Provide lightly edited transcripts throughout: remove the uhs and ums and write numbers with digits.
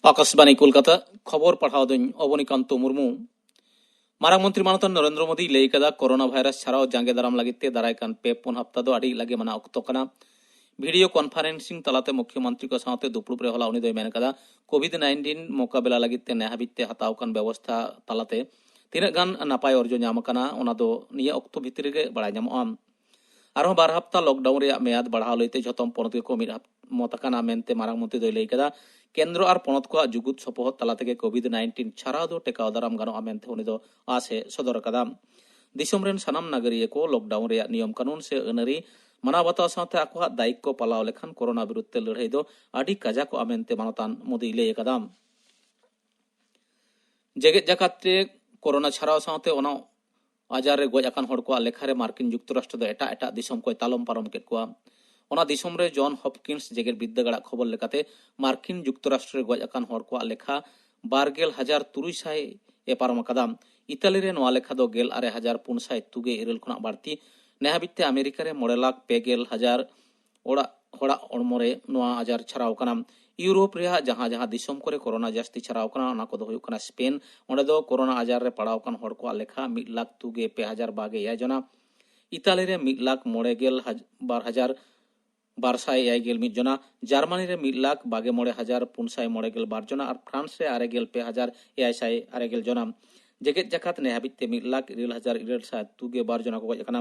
आकाशवाणी कोलकाता खबर पढ़ाओ दिन अवनीकांत मुर्मू मारांग मंत्री मानतन नरेंद्र मोदी लई कदा कोरोना भाइरस छाड़ाओ जांगे दाराम लगिते दारायकान पे पुन हफ्ता दो आड़ी लगे मना अक्तो कना वीडियो कॉन्फ्रेंसिंग तलाते मुख्यमंत्री को साथे दुपुर प्रे होला उनी दो मेन कदा कोविड-19 मोकाबिला लगिते नेहाबिते हताव कान व्यवस्था तलाते तीन गान नापाय अर्जो ᱧᱟᱢ ᱠᱟᱱᱟ ᱚᱱᱟ ᱫᱚ ᱱᱤᱭᱟᱹ ᱚᱠᱛᱚ ᱵᱷᱤᱛᱨᱤ ᱨᱮ ᱵᱟᱲᱟᱭ ᱧᱟᱢᱚᱜᱼᱟ ᱟᱨᱦᱚᱸ ᱵᱟᱨ ᱦᱟᱯᱛᱟ ᱞᱚᱠᱰᱟउन ᱨᱮᱭᱟᱜ ᱢᱮᱭᱟᱫ ᱵᱟᱲᱦᱟᱣ ᱞᱟᱹᱭᱛᱮ ᱡᱷᱚᱛᱚᱢ ᱯᱚᱱᱚᱛ ᱠᱚ ᱢᱤᱫ मत आकाना मेनते मारांग मंत्री दो लई कदा केंद्र और पनत को जुगुत सपोहत तला तेगे कोविड-19 छाड़ाव दो टेकाव दाराम गानो मेनते उनी दो आसे सदर कदा दिसोम रेन सनाम नागरिक को लॉकडाउन रे नियम कानून से अनरी माना बताव साथे आको दायित्व को पालाव लेखान कोरोना विरुद्ध लड़ाई दो आडी काजा को मेनते मानतान मोदी लई कदा जेगेत जाकात रे कोरोना छाड़ाव साथे ओना आजार रे गज आकान हड़ को लेखा रे मार्किन जुक्तराष्ट्र दो एटा एटा दिसोम को तालम पारम केत को ओना दिसोम रे जॉन हॉपकिंस जेगेर विद्यागढ़ खबर लेकाते मार्किन जुक्तराष्ट्र गज आकान हड़ को लेखा 12,300 ए पारम कदाम इटाली रे नोआ लेखा दो 16,400 इरल खुना बाड़ती नेहाबिते अमेरिका रे 9,50,000 ओड़ा होड़ा ओड़मोरे नोआ आजार छराव कना यूरोप रे जहां जहां दिसोम करे कोरोना जास्ती छराव कना ओना को दो हुयु कना स्पेन ओंडे दो कोरोना आजार रे पड़ाव कन हड़ को लेखा 1,02,000 जना इटाली रे 1,09,12,000 200 जना जर्मनी रे 1,22,500 जना और फ्रांस रे 9,2,600 जना जेगेत जाकात नेहाबिते 1,09,2 जना को गजना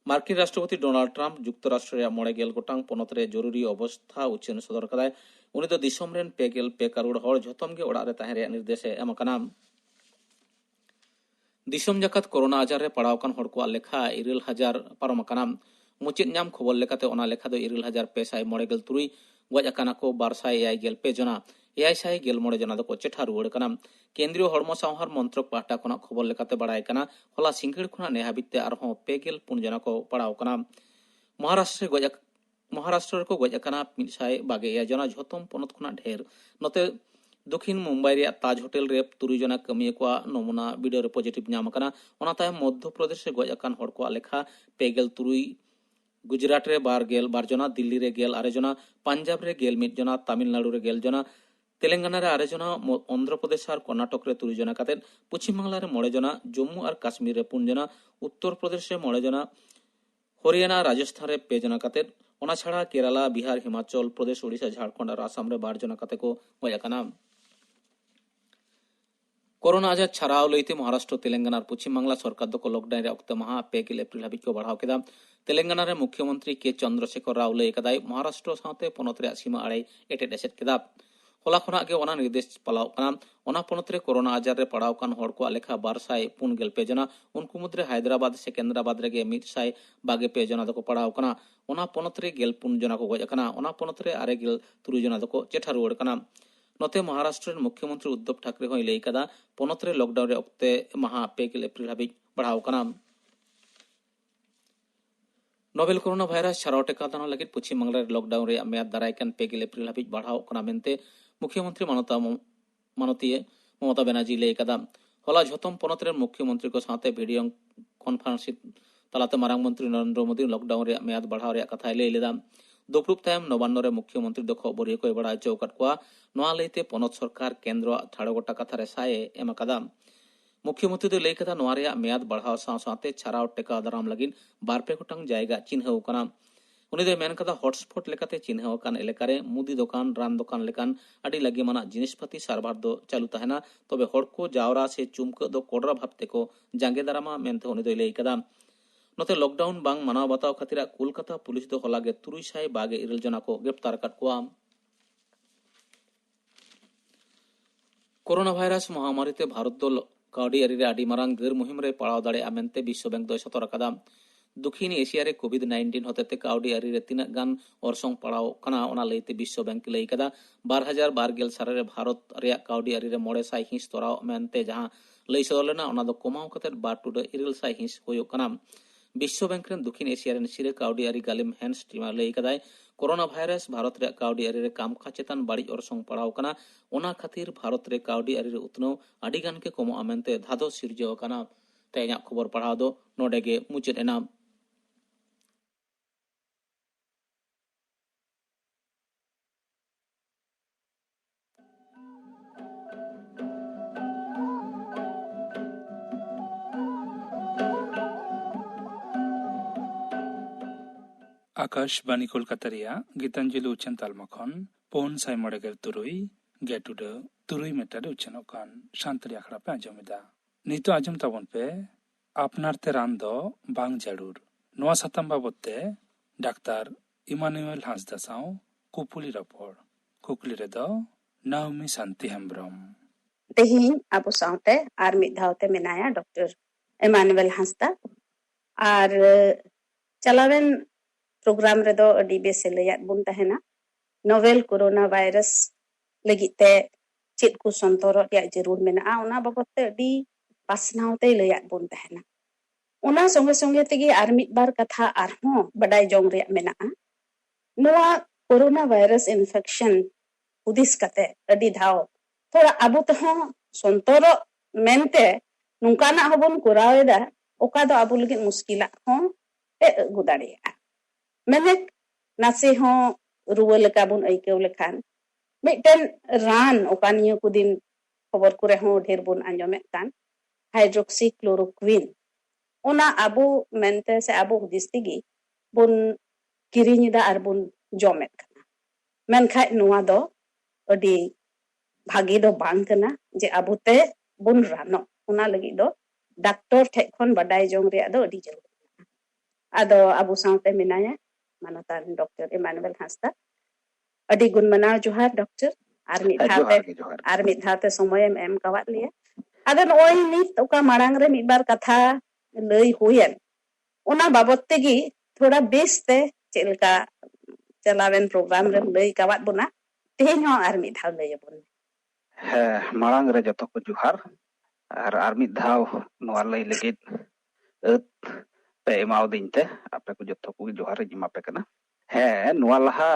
मार्किन राष्ट्रपति डोनाल्ड ट्रम्प जुक्तराष्ट्र रे 9 गोटांग पनत रे जरूरी अवस्था उच्चन सदर कदाय उनी दो दिसोम रेन 2 करोड़ हड़ झोतम गे ओड़ा रे ताहे रे निर्देश एम कना दिसोम जाकात कोरोना आजार रे पड़ाव कान हड़ को लेखा 9,000 पारम कना मुचित नाम खबर लेकाते ओना लेखा दो 9,593 गज आकाना को 200 जना 600 जना दो चेठा रुवाड़ कना केंद्रीय हड़मो सावहार मंत्रक पाहटा खना खबर लेकाते बड़ाय कना होला सिंगड़ खुना नेहाबिते आरहों 4 जना को पड़ाव कना महाराष्ट्र को गज आकाना 122 जना झोतम पनत खुना ढेर नते दक्षिण मुंबई रे ताज होटल रे 3 जना कमिया को नमूना वीडियो रे पॉजिटिव नाम कना ओना ताय मध्य प्रदेश रे गज आकान हड़ को लेखा 3 गुजरात रे 12 जना दिल्ली रे 11 जना पंजाब रे 11 जना तमिलनाडु रे 11 जना तेलंगाना रे 8 जना आंध्र प्रदेश और कर्नाटक रे 3 जना काते पश्चिम बांग्ला रे 9 जना जम्मू और काश्मीर रे 5 जना उत्तर प्रदेश रे 9 जना हरियाणा राजस्थान रे 5 जना काते ओना छाड़ा केरला बिहार हिमाचल प्रदेश ओडिशा झारखंड और आसाम रे 12 जना काते को गयाकाना कोरोना आजार छाड़ाव लईते महाराष्ट्र तेलंगाना और पश्चिम बांग्ला सरकार दो को लॉकडाउन रे अक्ते महा 2 एप्रिल हाबिज को बढ़ाव केदा तेलंगाना रे मुख्यमंत्री के चंद्रशेखर राव लई कदाय महाराष्ट्र साथे पनत रे सीमा आड़े एटेट एसेट केदा होला खना के ओना निर्देश पालाव कना ओना पनत रे कोरोना आजार रे पड़ाव कान हड़ को लेखा 295 जना उनको मुद्रे हैदराबाद सिकंदराबाद रे 122 जना दको पड़ाव कना ओना पनत रे 14 जना को गज कना ओना पनत रे 93 जना दको चेठा रुवाड़ कना नते महाराष्ट्र मुख्यमंत्री उद्धव ठाकरे होई लई कदा पनत रे लॉकडाउन रे अक्ते महा 2 एप्रिल हाबिज बढ़ाव कना नोवेल कोरोना भाइरस छाड़ाव टेका दाना लगित पश्चिम बांग्ला रे लॉकडाउन रे मेयाद दारायकान 2 एप्रिल हाबिज बढ़ाव कना मेनते मुख्यमंत्री माननीय ममता बनर्जी लई कदा होला झोतम पनत रे मुख्यमंत्री को साथे वीडियो कॉन्फ्रेंस तलाते मारांग मंत्री नरेंद्र मोदी लॉकडाउन रे मेयाद बढ़ाव रे कथा लई लेदा दुपुरुप तायम नवान्न रे मुख्यमंत्री दो खबर को बड़ा चौकट को नोआ लईते पनत सरकार केंद्र ठाड़ो गोटा कथा रे साए एम कदा मुख्यमंत्री दो लई कदा नोआ रे मेयाद बढ़ाव साथे छाड़ाव टेका दाराम लगिन 2-3 गोटांग जायगा चिन्हव कना उनी दो मेन कदा हॉटस्पॉट लेकाते चिन्हव कान एलाका रे मुदी दुकान रान दुकान लेकान अडी लगी माना जिनिसपाती सारभार दो चालू तहना तबे हड़ को जावरा से चुमक दो कोडरा भाबते को जांगे दारामा मेनते उनी दो लई कदा नोते लॉकडाउन बांग मानाव बताव खातिर कोलकाता पुलिस दो हलागे 322 जना को गिरफ्तार काट को कोरोना भाइरस महामारी ते भारत दो काउडी अरी रे आडी मारांग गर मुहिम रे पड़ाव दाड़े आमेनते विश्व बैंक दो सतर कदा दक्षिण एशिया रे कोविड-19 होते काउडी अरी रे तिना गान ओरसोंग पड़ाव कना ओना लईते विश्व बैंक लई कदा 2012 साल रे भारत रे काउडी अरी रे 900 हिंस तोराव मेनते जहां लई सदर लेना ओना दो कमाव कते 2.9 हिंस होयो कना विश्व बैंक रे दक्षिण एशिया रे सिरे काउडी अरी गालिम हैंस टीमा लई कदाय कोरोना भाइरस भारत रे काउडी अरी रे काम खा चेतन बाड़ी ओरसोंग पड़ाव कना ओना खातिर भारत रे काउडी अरी रे उतनो आडी गान के कमो आमेनते धादो सिरजो कना तेया खबर पढ़ाव दो नोडे गे मुचेद एना आकाशबाणी कोलकाता रिया गीतांजलि उच्चन तालमा खन 493 गेटुडा 3 मीटर उच्चनों कान शांतरी आखड़ा पे आंजोमिदा नितो आंजोम ताबन पे आपनार ते रान दो बांग जरूर नवा सातम बाबते डाक्तार इमानुएल हांसदा साव कुपुली रपड़ कुकुली रे दो नाउमी शांति हेम्ब्रम तेहिं आबो सावते आर मिद धावते मेनाया डॉक्टर इमानुएल हांसदा आर चलावेन प्रोग्राम रे दो अडी बेसे लयात बुन तहेना नोवेल कोरोना वायरस लगिते चेत को संतोरो या जरूर मेना ओना बाबते अडी पासनावते लयात बुन तहेना ओना संगे संगे तेगी आर मिद बार कथा आरहों बडाय जोंग रे मेना नोआ कोरोना वायरस इन्फेक्शन उदिस कते अडी धाव थोड़ा आबो तहों संतोरो मेनते नुकाना हबन कोरावेदा ओका दो आबो लगित मुश्किला हों ए अगु दाड़ेया मेने नासे हों रुवा लेका बुन आइकेव लेखान मिटन रान ओका नियो को दिन खबर करे हों ढेर बुन आंजोमेत कान हाइड्रोक्सी क्लोरोक्विन ओना आबो मेनते से आबो हुदिस्तिगी बुन किरिनिदा आर बुन जोमेत काना मेनखाय नुआ दो अडी भागी दो बांग कना जे आबुते बुन रानो ओना लगी दो डॉक्टर ठे खन बडाय जोंग रे दो अडी जरूर आदो आबु सावते मिनाया मानतान डॉक्टर इमानुएल हांसदा अडी गुण मनाव जोहार डॉक्टर आर मिद धाते समय एम कवात लिया आदो नोय नित ओका मांग रे मिद बार कथा लई हुयन ओना बाबत तेगी थोड़ा बेसते चेलका चलावेन प्रोग्राम रे लई कवात बुना तेहेन हो आर मिद धाव लई बुन मांग रे जतो को जुहार आर मिद धाव नोआ लई लगित पे एमाव दिनते आपे को जतो को जुहार जिमा पे कना हे नोआ लहा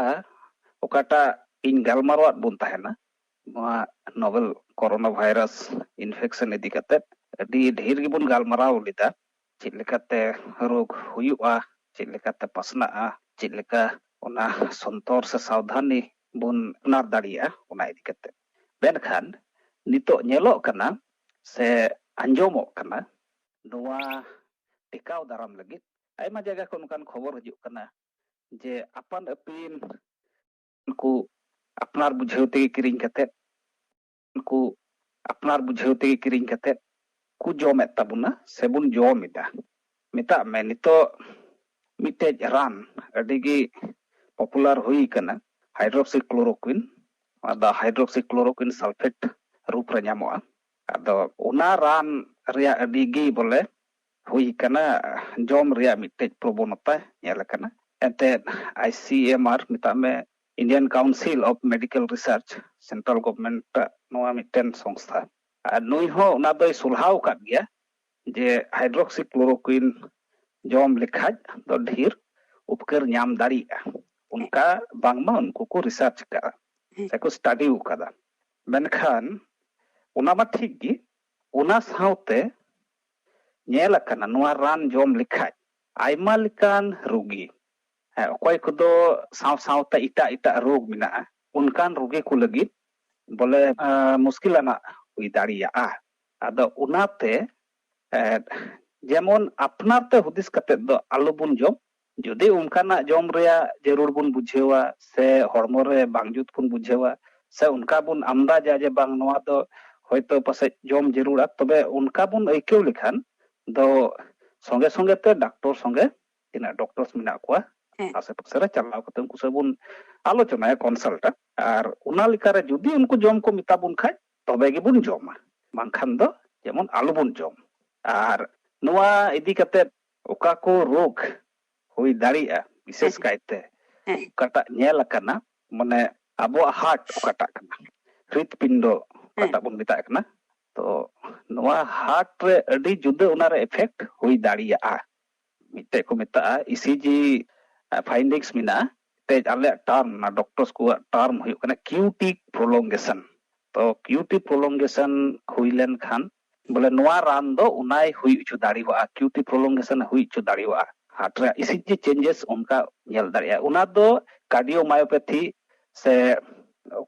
ओकाटा इन गालमारवात बुन ताहेना नोआ नोवेल कोरोना वायरस इन्फेक्शन इदी कते अडी ढेर गी बुन गालमाराव लिदा चिलेकाते रोग हुयुआ चिलेकाते पसनाआ चिलेका ओना संतोर से सावधानी बुन नार दाड़िया ओना इदी कते बेनखान नितो ñelok kana se anjomok kana noa टिकाव दाराम लगित आयमा जगह को नुकान खबर हजूक kana जे अपन अपीन उनको अपनार बुझेवते किरिंग कते उनको अपनार बुझेवते किरिंग कते ku jomet tabuna sebun jomida mita me nito mite ran adigi popular hui kana hydroxychloroquine ada hydroxychloroquine sulfate rup re nyamoa ado una ran ria adigi bole hui kana jom ria mite probonata nyala kana ente ICMR mita me Indian Council of Medical Research Central Government noa miten songstha nui ho ona doy sulhaw kat gya je hydroxychloroquine jom lekhaj do dhir upkar nyam daria unka bangma unku ko research ka se ko study ukada menkhan ona ma thik gi ona saute nyela kana noa ran jom lekhaj aima lekan rugi okoy kodo saw sawta ita rog mina unkan rugi ku lagit bole muskilana हुई दाड़ियाआ आदो उनाते जेमन अपनाते हुदिस कते दो आलो बुन जम जदि उनकाना जम रेया जरूर बुन बुझेवा से हड़मो रे बांगजुत बुन बुझेवा से उनका बुन अंदाजा जे बांग नोआ दो होयतो पसे जम जरूरा तबे उनका बुन आइकेव लेखान दो संगे संगे ते डॉक्टर संगे तिना डॉक्टर्स मिना कोआ आसे पासे रे चलाव कते उनको से बुन आलोचना कंसल्ट आर उना लिकारे जदि उनको जम को मिता बुन खाय तबे गे बुन जमा बांखान दो जेमन आलू बुन जम आर नोआ इदी कते ओका को रोग हुई दाड़िया विशेष कायते ओकाटा ñel akana माने आबो हार्ट ओकाटा kana हृदपिंड ओकाटा बुन मिता kana तो नोआ हार्ट रे अडी जुदा उना रे इफेक्ट हुई दाड़िया मिते को मिता ईसीजी फाइंडिंग्स मिना ते आले टर्म ना डॉक्टर्स को टर्म हुई kana QT प्रोलोंगेशन तो QT प्रोलोंगेशन हुईलेन खान बोले नोआ रान दो उनाय हुई उचु दाड़ीवा QT प्रोलोंगेशन हुई उचु दाड़ीवा हार्ट रे ईसीजी चेंजेस उनका ñel दाड़िया उना दो कार्डियोमायोपैथी से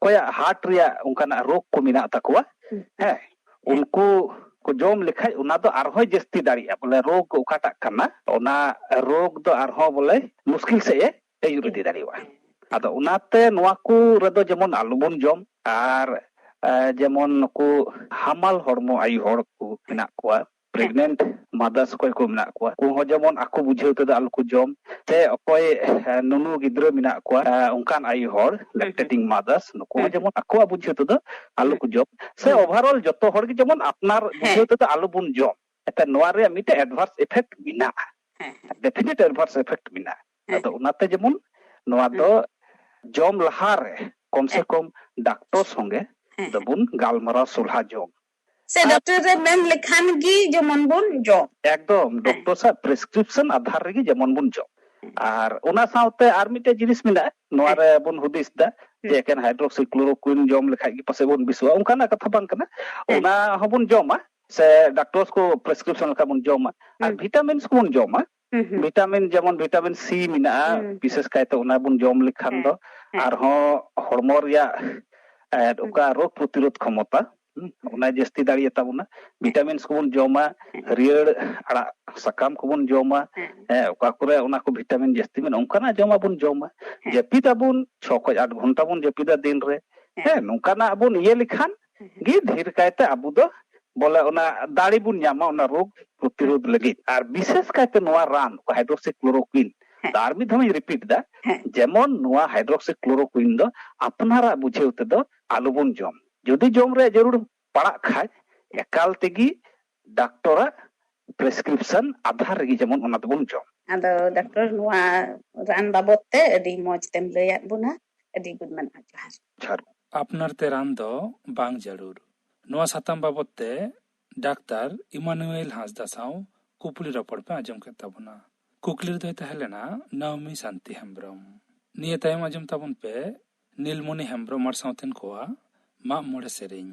कोया हार्ट रिया उनका रोग को मिना तकवा है उनको को जोम लिखाय उना दो आरहो जस्ती दाड़िया बोले रोग ओकाटा कना ओना रोग दो आरहो बोले मुश्किल से ᱟᱹᱭᱩᱨ ᱤᱫᱤ ᱫᱟᱲᱮᱭᱟᱜᱼᱟ᱾ ᱟᱫᱚ ᱚᱱᱟᱛᱮ ᱱᱚᱣᱟ ᱠᱚ ᱨᱮᱫᱚ ᱡᱮᱢᱚᱱ ᱟᱞᱚᱵᱚᱱ ᱡᱚᱢ, ᱟᱨ ᱡᱮᱢᱚᱱ ᱱᱩᱠᱩ ᱦᱟᱢᱟᱞ ᱦᱚᱲᱢᱚ ᱟᱭᱩ ᱦᱚᱲ ᱠᱚ ᱢᱮᱱᱟᱜ ᱠᱚᱣᱟ, ᱯᱨᱮᱜᱱᱮᱱᱴ ᱢᱟᱫᱟᱨᱥ ᱚᱠᱚᱭ ko ᱢᱮᱱᱟᱜ ᱠᱚᱣᱟ, ᱩᱱᱠᱩ ᱦᱚᱸ ᱡᱮᱢᱚᱱ ako ᱵᱩᱡᱷᱟᱹᱣ ᱛᱮᱫᱚ ᱟᱞᱚ ᱠᱚ ᱡᱚᱢ, ᱥᱮ ᱚᱠᱚᱭ ᱱᱩᱱᱩ ᱜᱤᱫᱽᱨᱟᱹ ᱢᱮᱱᱟᱜ ᱠᱚᱣᱟ ᱚᱱᱠᱟᱱ ᱟᱭᱩ ᱦᱚᱲ ᱞᱮᱠᱴᱮᱴᱤᱝ ᱢᱟᱫᱟᱨᱥ, ᱱᱩᱠᱩ ᱦᱚᱸ ᱡᱮᱢᱚᱱ ᱟᱠᱚᱣᱟᱜ ᱵᱩᱡᱷᱟᱹᱣ ᱛᱮᱫᱚ ᱟᱞᱚ ᱠᱚ ᱡᱚᱢ, ᱥᱮ ᱳᱵᱷᱟᱨᱚᱞ ᱡᱚᱛᱚ ᱦᱚᱲ ᱜᱮ ᱡᱮᱢᱚᱱ ᱟᱯᱱᱟᱨ ᱵᱩᱡᱷᱟᱹᱣ ᱛᱮᱫᱚ ᱟᱞᱚᱵᱚᱱ ᱡᱚᱢ᱾ ᱮᱱᱛᱮ ᱱᱚᱣᱟ ᱨᱮᱭᱟᱜ ᱢᱤᱫᱴᱮᱡ ᱮᱰᱵᱷᱟᱨᱥ ᱤᱯᱷᱮᱠᱴ ᱢᱮᱱᱟᱜᱼᱟ, ᱰᱮᱯᱷᱤᱱᱤᱴ ᱮᱰᱵᱷᱟᱨᱥ ᱤᱯᱷᱮᱠᱴ ᱢᱮᱱᱟᱜᱼᱟ᱾ ᱟᱫᱚ ᱚᱱᱟᱛᱮ ᱡᱮᱢᱚᱱ ᱱᱚᱣᱟ ᱫᱚ ᱡᱚᱢ ᱞᱟᱦᱟᱨᱮ ᱠᱚᱢ ᱥᱮ ᱠᱚᱢ ᱰᱟᱠᱛᱚᱨ ᱥᱚᱸᱜᱮ ᱫᱚᱵᱚᱱ ᱜᱟᱞᱢᱟᱨᱟᱣ ᱥᱚᱞᱦᱟ ᱡᱚᱝ, ᱥᱮ ᱰᱚक्ᱴᱚᱨ ᱨᱮ ᱢᱮᱱ ᱞᱮᱠᱷᱟᱱ ᱜᱮ ᱡᱮᱢᱚᱱ ᱵᱚᱱ ᱡᱚᱢ, ᱮᱠᱫᱚᱢ ᱰᱚᱠᱴᱚর ᱥᱟᱶ প্রেসক্রিপশন ᱟᱫᱷᱟর ᱨᱮᱜᱮ ᱡᱮᱢᱚᱱ ᱵᱚᱱ ᱡᱚᱢ᱾ ᱟᱨ ᱚᱱᱟ ᱥᱟᱶᱛᱮ ᱟᱨ ᱢᱤᱫᱴᱮᱡ ᱡᱤᱱᱤᱥ ᱢᱮᱱᱟᱜᱼᱟ, ᱱᱚᱣᱟ ᱨᱮ ᱵᱚᱱ ᱦᱩᱫᱤᱥ ᱫᱟ ᱡᱮ ᱮᱠᱮᱱ ᱦᱟᱭᱰᱨᱚᱠᱥᱤᱠᱞᱳᱨোᱠᱩইᱱ ᱡᱚᱢ ᱞᱮᱠᱷᱟᱡ ᱜᱮ ᱯᱟᱥᱮᱡ ᱵᱚᱱ ᱵᱮᱥᱚᱜᱼᱟ, ᱚᱱᱠᱟᱱᱟᱜ ᱠᱟᱛᱷᱟ ᱵᱟᱝ ᱠᱟᱱᱟ᱾ ᱚᱱᱟ ᱦᱚᱸᱵᱚᱱ ᱡᱚᱢᱟ, ᱥᱮ ᱰᱟᱠᱛᱚᱨ ᱠᱚ প্রেসক্রিপশন ᱞᱮᱠᱟ ᱵᱚᱱ ᱡᱚᱢᱟ, ᱟᱨ ᱵᱷᱤᱴᱟᱢᱤᱱᱥ ᱠᱚᱵᱚᱱ ᱡᱚᱢᱟ᱾ ᱵᱷᱤᱴᱟᱢᱤᱱ ᱡᱮᱢᱚᱱ ᱵᱷᱤᱴᱟᱢᱤᱱ ᱥᱤ ᱢᱮᱱᱟᱜᱼᱟ, ᱵᱤᱥᱮᱥ ᱠᱟᱭᱛᱮ ᱚᱱᱟ ᱵᱚᱱ ᱡᱚᱢ ᱞᱮᱠᱷᱟᱱ ᱫᱚ ᱟᱨᱦᱚᱸ ᱦᱚᱲᱢᱚ ᱨᱮᱭᱟᱜ ᱚᱠᱟ ᱨᱳᱜᱽ ᱯᱨᱚᱛᱤᱨᱳধ ᱠᱷᱚᱢᱚᱛᱟ ᱚᱱᱟ ᱡᱟᱹᱥᱛᱤ ᱫᱟᱲᱮᱭᱟᱜ ᱛᱟᱵᱚᱱᱟ᱾ ᱵᱷᱤᱴᱟᱢᱤᱱᱥ ᱠᱚᱵᱚᱱ ᱡᱚᱢᱟ, ᱦᱟᱹᱨᱭᱟᱹᱲ ᱟᱲᱟᱜ ᱥᱟᱠᱟᱢ ᱠᱚᱵᱚᱱ ᱡᱚᱢᱟ, ᱚᱠᱟ ᱠᱚᱨᱮ ᱚᱱᱟ ᱠᱚ ᱵᱷᱤᱴᱟᱢᱤᱱ ᱡᱟᱹᱥᱛᱤ ᱢᱮᱱᱟᱜᱼᱟ ᱚᱱᱠᱟᱱᱟᱜ ᱡᱚᱢᱟᱜ ᱵᱚᱱ ᱡᱚᱢᱟ᱾ ᱡᱟᱹᱯᱤᱫᱟᱵᱚᱱ 6 ᱠᱷᱚᱡ 8 ᱜᱷᱚᱱᱴᱟ ᱵᱚᱱ ᱡᱟᱹᱯᱤᱫᱟ ᱫᱤᱱ ᱨᱮ, ᱱᱚᱝᱠᱟᱱᱟᱜ ᱵᱚᱱ ᱤᱭᱟᱹ ᱞᱮᱠᱷᱟᱱ ᱜᱮ ᱰᱷᱮᱨ ᱠᱟᱭᱛᱮ ᱟᱵᱚ ᱫᱚ ᱵᱚᱞᱮ ᱚᱱᱟ ᱫᱟᱲᱮ ᱵᱚᱱ ᱧᱟᱢᱟ ᱚᱱᱟ ᱨᱳᱜᱽ ᱯᱨᱚᱛᱤᱨᱳধ ᱞᱟᱹᱜᱤᱫ᱾ ᱟᱨ ᱵᱤᱥᱮᱥ ᱠᱟᱭᱛᱮ ᱱᱚᱣᱟ ᱨᱟᱱ ᱦᱟᱭᱰᱨᱚᱠᱥᱤᱠᱞᱳᱨোᱠᱩইᱱ, ᱟᱨ ᱢᱤᱫ ᱫᱷᱟᱣ ᱤᱧ ᱨᱤᱯᱤᱴ ᱫᱟ, ᱡᱮᱢᱚᱱ ᱱᱚᱣᱟ ᱦᱟᱭᱰᱨᱚᱠᱥᱤᱠᱞᱳᱨᱳᱠᱩইᱱ ᱫᱚ ᱟᱯᱱᱟᱨᱟᱜ ᱵᱩᱡᱷᱟᱹᱣ ᱛᱮᱫᱚ ᱟᱞᱚᱵᱚᱱ ᱡᱚᱢ᱾ ᱡᱩᱫᱤ ᱡᱚᱢ ᱨᱮᱭᱟᱜ ᱡᱟᱹᱨᱩᱲ ᱯᱟᱲᱟᱜ ᱠᱷᱟᱡ ᱮᱠᱟᱞ ᱛᱮᱜᱮ ᱰᱟᱠᱛᱚᱨᱟᱜ ᱯᱨᱮᱥᱠᱨᱤᱯᱥᱚᱱ ᱟᱫᱷᱟᱨ ᱨᱮᱜᱮ ᱡᱮᱢᱚᱱ ᱚᱱᱟ ᱫᱚᱵᱚᱱ ᱡᱚᱢ᱾ ᱟᱫᱚ ᱰᱚᱠᱴᱚᱨ ᱱᱚᱣᱟ ᱨᱟᱱ ᱵᱟᱵᱚᱫ ᱛᱮ ᱟᱹᱰᱤ ᱢᱚᱸᱡᱽ ᱛᱮᱢ ᱞᱟᱹᱭᱟᱫ ᱵᱚᱱᱟ, ᱟᱹᱰᱤ ᱜᱩᱱᱢᱟᱱᱟ ᱡᱚᱦᱟᱨ᱾ ᱡᱚᱦᱟᱨ᱾ ᱟᱯᱱᱟᱨ ᱛᱮ ᱨᱟᱱ ᱫᱚ ᱵᱟᱝ ᱡᱟᱹᱨᱩᱲ, ᱱᱚᱣᱟ ᱥᱟᱛᱟᱢ ᱵᱟᱵᱚᱫ ᱛᱮ ᱰᱟᱠᱛᱟᱨ ᱤᱢᱟᱱᱩᱭᱮᱞ ᱦᱟᱸᱥᱫᱟ ᱥᱟᱶ ᱠᱩᱯᱞᱤ ᱨᱚᱯᱚᱲ ᱯᱮ ᱟᱸᱡᱚᱢ ᱠᱮᱫ ᱛᱟᱵᱚᱱᱟ᱾ ᱠᱩᱠᱞᱤ ᱨᱮᱫᱚᱭ ᱛᱟᱦᱮᱸ ᱞᱮᱱᱟ ᱱᱟᱣᱢᱤ ᱥᱟᱱᱛᱤ ᱦᱮᱢᱵᱨᱚᱢ᱾ ᱱᱤᱭᱟᱹ ᱛᱟᱭᱚᱢ ᱟᱸᱡᱚᱢ ᱛᱟᱵᱚᱱ ᱯᱮ ᱱᱤᱞᱢᱚᱱᱤ ᱦᱮᱢᱵᱨᱚᱢ ᱟᱨ ᱥᱟᱶᱛᱮᱱ ᱠᱚᱣᱟᱜ ᱢᱟᱜ ᱢᱚᱬᱮ ᱥᱮᱨᱮᱧ᱾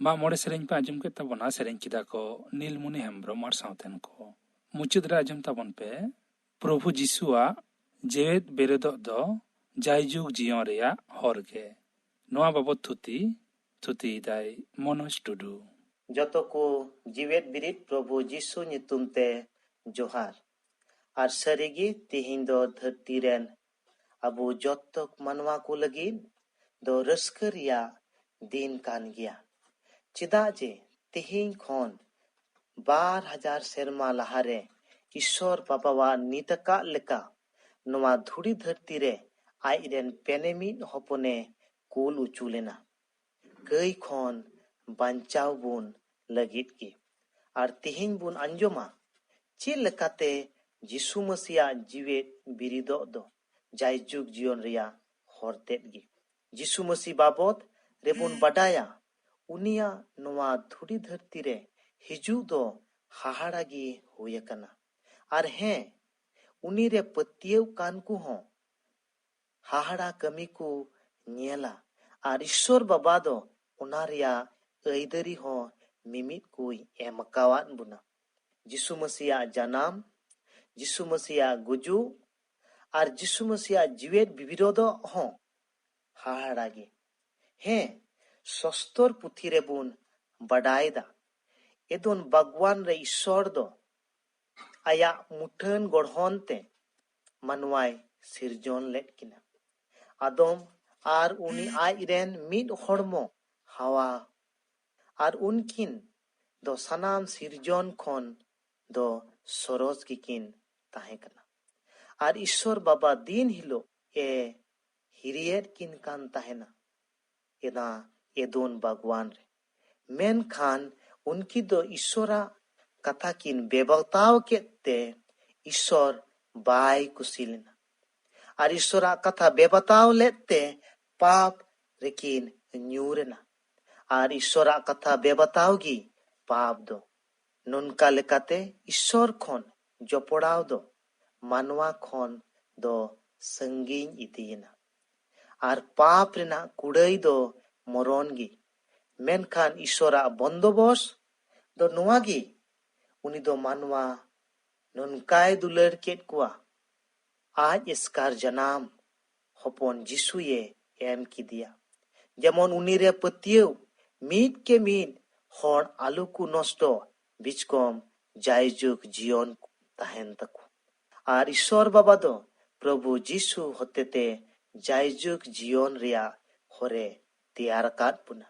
मा मोड़े सेरेंज पे आजम के तबना सेरेंज किदा को नीलमुनि हेम्ब्रम और साउथेन को मुचुद रे आजम तबन पे प्रभु जिसुआ जेवेद बेरेदो दो जायजुग जियों रेया हरगे नोआ बाबत थुती दाई मनोज टुडू जतो को जीवेत बिरित प्रभु जिसु नितुम ते जोहार और सरीगी तिहिन दो धरती रेन अबु जतो मनवा को लगी दो रस्करिया दिन कान गया चिदा जे तिहिन खोन 12,000 सेरमा लहारे ईश्वर बाबावा नितका लेका नोआ धुड़ी धरती रे आइरेन पेनेमिन हपने कुल उचुलेना कई खोन बांचाव बुन लगित की और तिहिन बुन अंजोमा चे लेकाते जिसु मसीहा जीवेत बिरिदो दो जायजुग जीवन रिया हरतेत गी जिसु मसीह बाबत रेबुन बडाया उनिया नोआ धुड़ी धरती रे हिजू दो हाहाड़ा गी होयकना और हैं उनी रे पतियव कान को हो हाहाड़ा कमी को नियला और ईश्वर बाबा दो उनारिया ऐदरी हो मिमित कोई एमकावान बुना जिसु मसीहा जनाम जिसु मसीहा गुजू और जिसु मसीहा जीवेत बिबिरोदो हो हाहाड़ागे हैं सस्तर पुथी रे बुन बडायदा एदोन भगवान रे ईश्वर दो आया मुठन गढ़हन ते मनवाय सिरजोन लेट किना आदम आर उनी आइरेन मिद हड़मो हावा आर उनकिन दो सनाम सिरजोन खोन दो सरोज किकिन ताहे कना आर ईश्वर बाबा दिन हिलो ए हिरियर किन कान ताहेना एदा एदोन भगवान रे मेन खान उनकी दो ईश्वरा कथा किन बेबताव केते ईश्वर बाय कुसिलना आर ईश्वरा कथा बेबताव लेते पाप रेकिन न्यूरेना आर ईश्वरा कथा बेबताव गी पाप दो नोनका लेकाते ईश्वर खोन जपड़ाव दो मानवा खोन दो संगीन इदियना आर पाप रेना कुड़ाई दो मरण गी मेनखान ईश्वरा बंदोबस दो नोआ गी उनी दो मानवा नोनकाय दुलर केट कुआ आज इसकार जनाम हपन जिसुए एम की दिया जेमन उनी रे पतियव मीट के मीट हर आलू को नष्टो बिचकम जायजुग जीवन ताहेन तकु आर ईश्वर बाबा दो प्रभु जिसु होतेते जायजुग जीवन रिया हरे तैयार काट पुना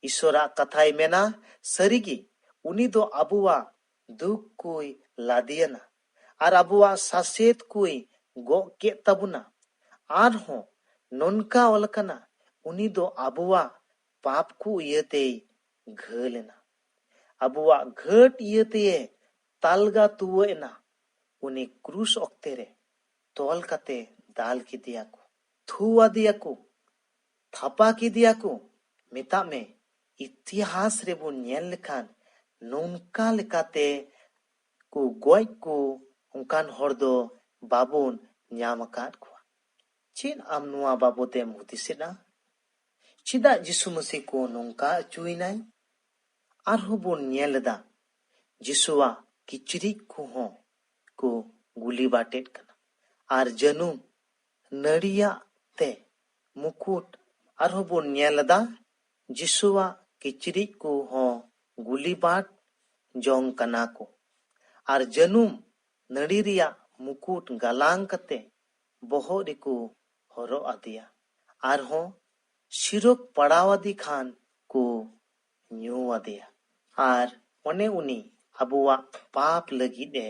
ईश्वरा कथाय मेना सरीगी उनी दो अबुआ दुख कोई लादियना आर अबुआ सासेत कोई गो के तबुना आर हो नोनका ओलकना उनी दो अबुआ पाप को इयते घलेना अबुआ घट इयते तालगा तुवेना उनी क्रूस ओक्ते रे तोल कते दाल की दिया को थुआ दिया को थापा की दिया को मेता में इतिहास रे बुन नेल लेखान नोनका लेकाते को गोय को उनकान हर दो बाबुन न्यामकात को चीन आम नुआ बाबोते मुतिसेना चिदा जिसु मसीह को नोनका चुइनाय आरहो बुन नेलदा जिसुआ किचरी को हो को गुली बाटेट कना आर जनुम नड़िया ते मुकुट आरहो बुन नेलदा जिसुआ किचरी को हो गुली बाट जोंग कना को आर जनुम नड़ी रिया मुकुट गालांग कते बोहोर को हरो आदिया आर हो शिरोक पड़ावादी खान को न्यू आदिया आर ओने उनी अबुआ पाप लगी दे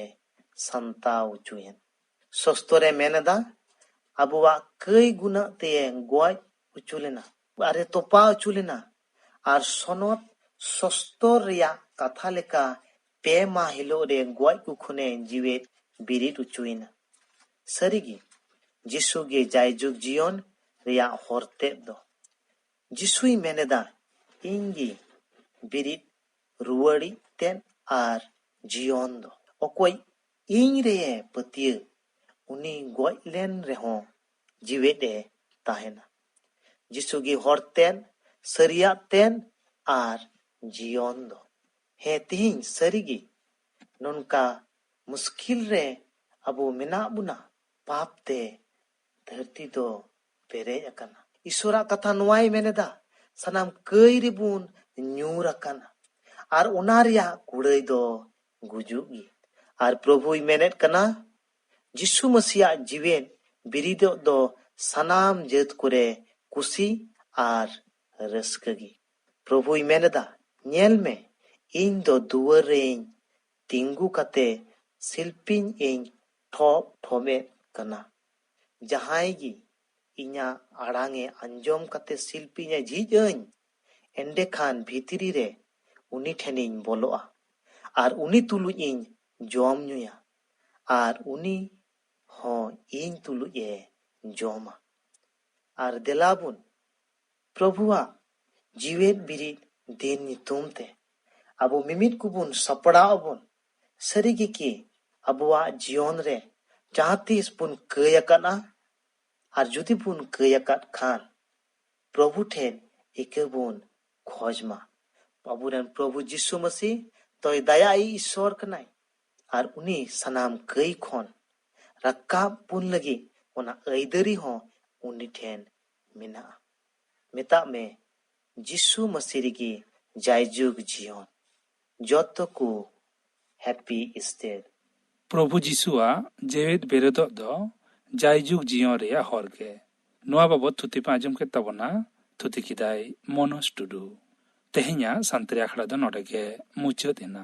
संताव चुयन सस्तोरे मेनदा अबुआ कई गुना ते गोय उचुलेना अरे तोपा उचुलेना आर सोनोत सस्तर रिया कथा लेका पे मा हिलो रे गोय कुखुने जीवेत बिरिट उचुइना सरीगी जिसु गे जायजुग जीवन रिया हरते दो जिसुई मेनेदा इंगी बिरिट रुवाड़ी तेन आर जीवन दो ओकोई इंग रे पतिय उनी गोय लेन रेहो जीवेते ताहेना जिसु गे हरतेन सरिया तेन आर ᱡᱤᱭᱚᱱ ᱫᱚ ᱛᱤᱦᱤᱧ ᱥᱟᱹᱨᱤᱜᱮ ᱱᱚᱝᱠᱟ ᱢᱩᱥᱠᱤᱞ ᱨᱮ ᱟᱵᱚ ᱢᱮᱱᱟᱜ ᱵᱚᱱᱟ ᱯᱟᱯ ᱛᱮ ᱫᱷᱟᱹᱨᱛᱤ ᱫᱚ ᱯᱮᱨᱮᱡ ᱟᱠᱟᱱᱟ ᱤᱥᱚᱨᱟᱜ ᱠᱟᱛᱷᱟ ᱱᱚᱣᱟᱭ ᱢᱮᱱᱮᱫᱟ ᱥᱟᱱᱟᱢ ᱠᱟᱹᱭ ᱨᱮᱵᱚᱱ ᱧᱩᱨ ᱟᱠᱟᱱᱟ ᱟᱨ ᱚᱱᱟ ᱨᱮᱭᱟᱜ ᱠᱩᱲᱟᱹᱭ ᱫᱚ ᱜᱩᱡᱩᱜ ᱜᱮ ᱟᱨ ᱯᱨᱚᱵᱷᱩᱭ ᱢᱮᱱᱮᱫ ᱠᱟᱱᱟ ᱡᱤᱥᱩ ᱢᱟᱥᱤᱭᱟᱜ ᱡᱤᱣᱮᱫ ᱵᱤᱨᱤᱫᱚᱜ ᱫᱚ ᱥᱟᱱᱟᱢ ᱡᱟᱹᱛ ᱠᱚᱨᱮ ᱠᱩᱥᱤ ᱟᱨ ᱨᱟᱹᱥᱠᱟᱹ ᱜᱮ ᱯᱨᱚᱵᱷᱩᱭ ᱢᱮᱱᱮᱫᱟ ᱧᱮᱞ ᱢᱮ ᱤᱧ ᱫᱚ ᱫᱩᱣᱟᱹᱨ ᱨᱮᱧ ᱛᱤᱸᱜᱩ ᱠᱟᱛᱮ ᱥᱤᱞᱯᱤᱧ ᱤᱧ ᱴᱷᱚᱢᱮᱫ ᱠᱟᱱᱟ ᱡᱟᱦᱟᱸᱭ ᱜᱮ ᱤᱧᱟᱹᱜ ᱟᱲᱟᱝᱮ ᱟᱸᱡᱚᱢ ᱠᱟᱛᱮ ᱥᱤᱞᱯᱤᱧᱮ ᱡᱷᱤᱡ ᱟᱹᱧ ᱮᱸᱰᱮᱠᱷᱟᱱ ᱵᱷᱤᱛᱨᱤ ᱨᱮ ᱩᱱᱤ ᱴᱷᱮᱱᱤᱧ ᱵᱚᱞᱚᱜᱼᱟ ᱟᱨ ᱩᱱᱤ ᱛᱩᱞᱩᱡ ᱤᱧ ᱡᱚᱢ ᱧᱩᱭᱟ ᱟᱨ ᱩᱱᱤ ᱦᱚᱸ ᱤᱧ ᱛᱩᱞᱩᱡ ᱮ ᱡᱚᱢᱟ ᱟᱨ ᱫᱮᱞᱟᱵᱚᱱ ᱯᱨᱚᱵᱷᱩᱣᱟᱜ ᱡᱤᱣᱮᱫ ᱵᱤᱨᱤᱫ ᱫᱤᱱ ᱧᱩᱛᱩᱢ ᱛᱮ ᱟᱵᱚ ᱢᱤᱢᱤᱫ ᱠᱚᱵᱚᱱ ᱥᱟᱯᱲᱟᱣ ᱟᱵᱚᱱ ᱥᱟᱹᱨᱤᱜᱮ ᱠᱤ ᱟᱵᱚᱣᱟᱜ ᱡᱤᱭᱚᱱ ᱨᱮ ᱡᱟᱦᱟᱸ ᱛᱤᱥ ᱵᱚᱱ ᱠᱟᱹᱭ ᱟᱠᱟᱫᱟ ᱟᱨ ᱡᱩᱫᱤ ᱵᱚᱱ ᱠᱟᱹᱭ ᱟᱠᱟᱫ ᱠᱷᱟᱱ ᱯᱨᱚᱵᱷᱩ ᱴᱷᱮᱱ ᱤᱠᱟᱹ ᱵᱚᱱ ᱠᱷᱚᱡ ᱢᱟ ᱟᱵᱚᱨᱮᱱ ᱯᱨᱚᱵᱷᱩ ᱡᱤᱥᱩ ᱢᱟᱥᱤ ᱛᱚᱭ ᱫᱟᱭᱟᱭ ᱤᱥᱥᱚᱨ ᱠᱟᱱᱟᱭ ᱟᱨ ᱩᱱᱤ ᱥᱟᱱᱟᱢ ᱠᱟᱹᱭ ᱠᱷᱚᱱ ᱨᱟᱠᱟᱵ ᱵᱚᱱ ᱞᱟᱹᱜᱤᱫ ᱚᱱᱟ ᱟᱹᱭᱫᱟᱹᱨᱤ ᱦᱚᱸ ᱩᱱᱤ ᱴᱷᱮᱱ ᱢᱮᱱᱟᱜᱼᱟ ᱢᱮᱛᱟᱜ ᱢᱮ ᱡᱤᱥᱩ ᱢᱟᱥᱤ ᱨᱮᱜᱮ ᱡᱟᱭᱡᱩᱜᱽ ᱡᱤᱭᱚᱱ ᱡᱚᱛᱚ ᱠᱚ ᱦᱮᱯᱤ ᱤᱥᱴᱟᱨ ᱯᱨᱚᱵᱷᱩ ᱡᱤᱥᱩᱣᱟᱜ ᱡᱮᱣᱮᱫ ᱵᱮᱨᱮᱫᱚᱜ ᱫᱚ ᱡᱟᱭᱡᱩᱜᱽ ᱡᱤᱭᱚᱱ ᱨᱮᱭᱟᱜ ᱦᱚᱨ ᱜᱮ ᱱᱚᱣᱟ ᱵᱟᱵᱚᱫ ᱛᱷᱩᱛᱤ ᱯᱮ ᱟᱸᱡᱚᱢ ᱠᱮᱫ ᱛᱟᱵᱚᱱᱟ ᱛᱷᱩᱛᱤ ᱠᱮᱫᱟᱭ ᱢᱚᱱᱳᱡᱽ ᱴᱩᱰᱩ ᱛᱮᱦᱮᱧᱟᱜ ᱥᱟᱱᱛᱟᱲᱤ ᱟᱠᱷᱲᱟ ᱫᱚ ᱱᱚᱰᱮ ᱜᱮ ᱢᱩᱪᱟᱹᱫ ᱮᱱᱟ